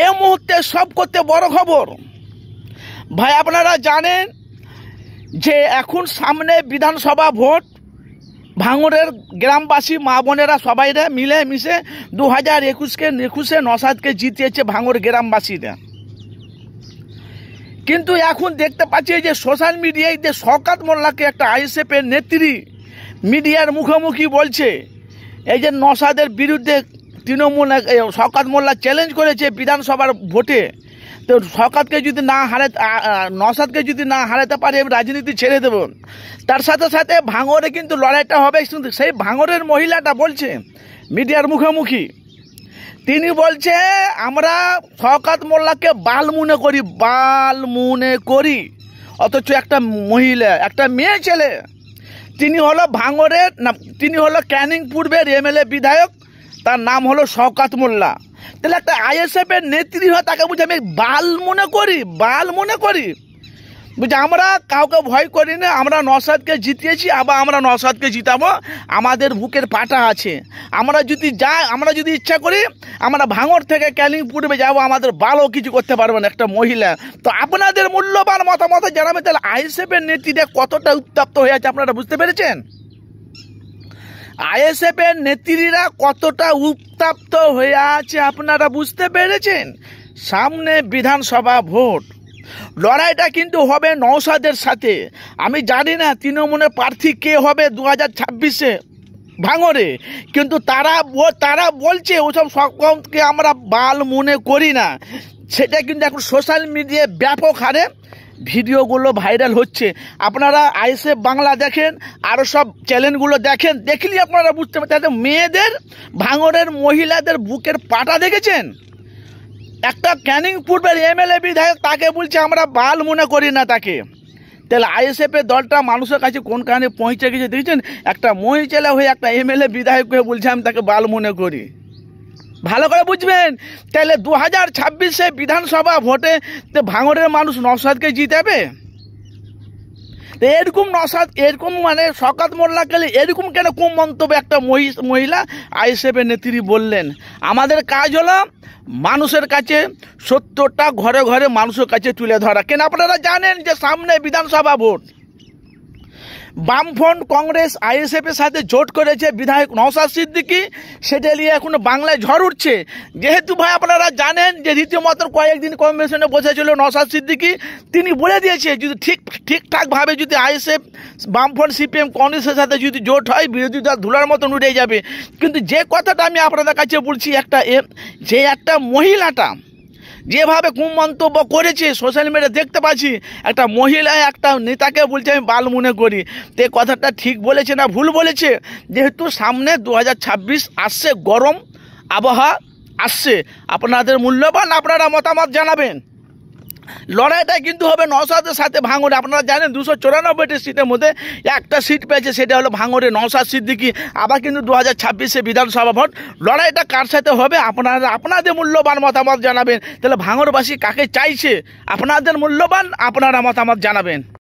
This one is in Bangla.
এই মুহূর্তে সব করতে বড় খবর ভাই, আপনারা জানেন যে এখন সামনে বিধানসভা ভোট। ভাঙড়ের গ্রামবাসী মা বোনেরা সবাইরা মিলে মিশে 2021 নওশাদকে জিতিয়েছে ভাঙড় গ্রামবাসীরা। কিন্তু এখন দেখতে পাচ্ছি যে সোশ্যাল মিডিয়ায় যে শওকত মোল্লাকে একটা আইএসএফের নেত্রী মিডিয়ার মুখোমুখি বলছে এই যে নওশাদের বিরুদ্ধে তৃণমূল শওকত মোল্লা চ্যালেঞ্জ করেছে বিধানসভার ভোটে, তো শওকতকে যদি না নওশাদকে যদি না হারাতে পারে আমি রাজনীতি ছেড়ে দেব। তার সাথে সাথে ভাঙড়ে কিন্তু লড়াইটা হবে। সেই ভাঙড়ের মহিলাটা বলছে মিডিয়ার মুখোমুখি, তিনি বলছে আমরা শওকত মোল্লাকে বাল মনে করি, অথচ একটা মহিলা, একটা মেয়ে ছেলে, তিনি হলো ভাঙড়ের না, তিনি হলো ক্যানিং পূর্বের এমএলএ বিধায়ক, তার নাম হলো শওকত মোল্লা। তাহলে একটা আইএসএফের নেত্রী হয় তাকে বুঝে আমি বাল মনে করি। বুঝে আমরা কাউকে ভয় করি না, আমরা নওশাদকে জিতিয়েছি, আবার আমরা নওশাদকে জিতাবো, আমাদের বুকের পাটা আছে। আমরা যদি ইচ্ছা করি আমরা ভাঙড় থেকে ক্যানিং পূর্বে যাবো, আমাদের বালও কিছু করতে পারবে না একটা মহিলা। তো আপনাদের মূল্যবান মতামত জানাবেন। তাহলে আইএসএফের নেত্রীরা কতটা উত্তপ্ত হয়ে আছে আপনারা বুঝতে পেরেছেন? আইএসএফের নেত্রীরা কতটা উত্তপ্ত হয়ে আছে আপনারা বুঝতে পেরেছেন? সামনে বিধানসভা ভোট, লড়াইটা কিন্তু হবে নওশাদের সাথে। আমি জানি না তৃণমূলের প্রার্থী কে হবে 2026-এ ভাঙড়ে, কিন্তু তারা বলছে ওসব সকলকে আমরা বাল মনে করি না। সেটা কিন্তু এখন সোশ্যাল মিডিয়ায় ব্যাপক হারে ভিডিওগুলো ভাইরাল হচ্ছে। আপনারা আইএসএফ বাংলা দেখেন, আরও সব চ্যানেলগুলো দেখেন, দেখলেই আপনারা বুঝতে পারছেন। তাদের মেয়েদের, ভাঙড়ের মহিলাদের বুকের পাটা দেখেছেন? একটা ক্যানিং পূর্বের এমএলএ বিধায়ক তাকে বলছে আমরা বাল মনে করি না তাকে। তাহলে আইএসএফের দলটা মানুষের কাছে কোন কারণে পৌঁছে গেছে দেখেছেন? একটা মহিলা হয়ে একটা এমএলএ বিধায়ক হয়ে বলছে আমি তাকে বাল মনে করি। ভালো করে বুঝবেন। তাহলে 2026-এ বিধানসভা ভোটে ভাঙড়ের মানুষ নওশাদকে জিতাবে? এরকম মানে শওকত মোল্লাকে এরকম কেন কম মন্তব্য একটা মহিলা আইএসএফের নেত্রী বললেন? আমাদের কাজ হলো মানুষের কাছে সত্যটা ঘরে ঘরে মানুষের কাছে তুলে ধরা। কেন আপনারা জানেন যে সামনে বিধানসভা ভোট, বামফ্রন্ট কংগ্রেস আইএসএফের সাথে জোট করেছে বিধায়ক নওশাদ সিদ্দিকী, সেটা নিয়ে এখন বাংলায় ঝড় উঠছে। যেহেতু ভাই আপনারা জানেন যে রীতিমতো কয়েকদিন কমিশনে বসেছিল নওশাদ সিদ্দিকী, তিনি বলে দিয়েছে যদি ঠিকঠাকভাবে যদি আইএসএফ, বামফ্রন্ট, সিপিএম, কংগ্রেসের সাথে যদি জোট হয় বিরোধী দল ধুলার মতন উঠে যাবে। কিন্তু যে কথাটা আমি আপনাদের কাছে বলছি, একটা মহিলাটা যেভাবে কুমন্তব্য করেছে সোশ্যাল মিডিয়া দেখতে পাচ্ছি, একটা মহিলা একটা নেতাকে বলছে আমি বাল মনে করি। তো এই কথাটা ঠিক বলেছে না ভুল বলেছে? যেহেতু সামনে 2026 আসছে, গরম আবহাওয়া আসছে, আপনাদের মূল্যবান আপনারা মতামত জানাবেন। লড়াইটা কিন্তু হবে নওশাদের সাথে ভাঙড়ে। আপনারা জানেন 294টি সিটের মধ্যে একটা সিট পেয়েছে, সেটা হলো ভাঙড়ে নওশাদ সিদ্দিকী। আবার কিন্তু 2026-এ বিধানসভা ভোট, লড়াইটা কার সাথে হবে আপনাদের মূল্যবান মতামত জানাবেন। তাহলে ভাঙড়বাসী কাকে চাইছে আপনাদের মূল্যবান আপনারা মতামত জানাবেন।